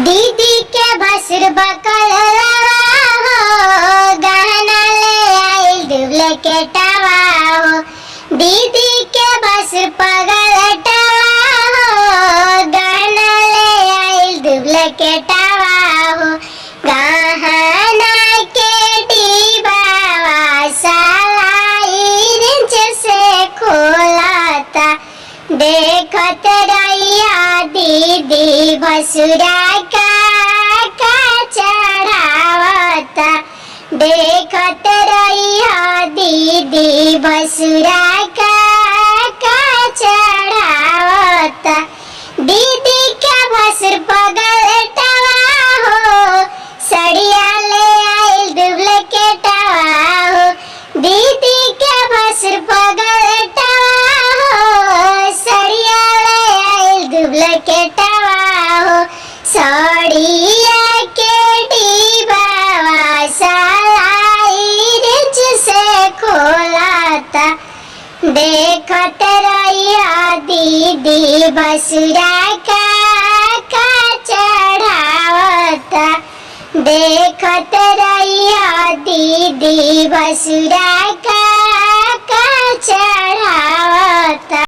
दीदी के भसुर बकलवा हो, गहना ले आइल डुप्लीकेटवा हो। दीदी के भसुर पगलटवा हो, गहना ले आइल डुप्लीकेटवा हो। गहना के डिबावा सालाई रिंच से खोलाता, देखत रहिया दीदी भसुरा का चढ़ावता। देखत रहिया दीदी भसुरा का चढ़ावता। दीदी के भसुर पगलटवा हो, सड़िया ले आइल डुप्लीकेटवा हो। दीदी के भसुर पगलटवा हो, सड़िया ले आइल डुप्लीकेटवा हो। सड़िया के डिबावा सालाई रिंच से खोलाता, देखत रहिया दीदी भसुरा का चढ़ावता। देखत रहिया दीदी भसुरा का चढ़ावता।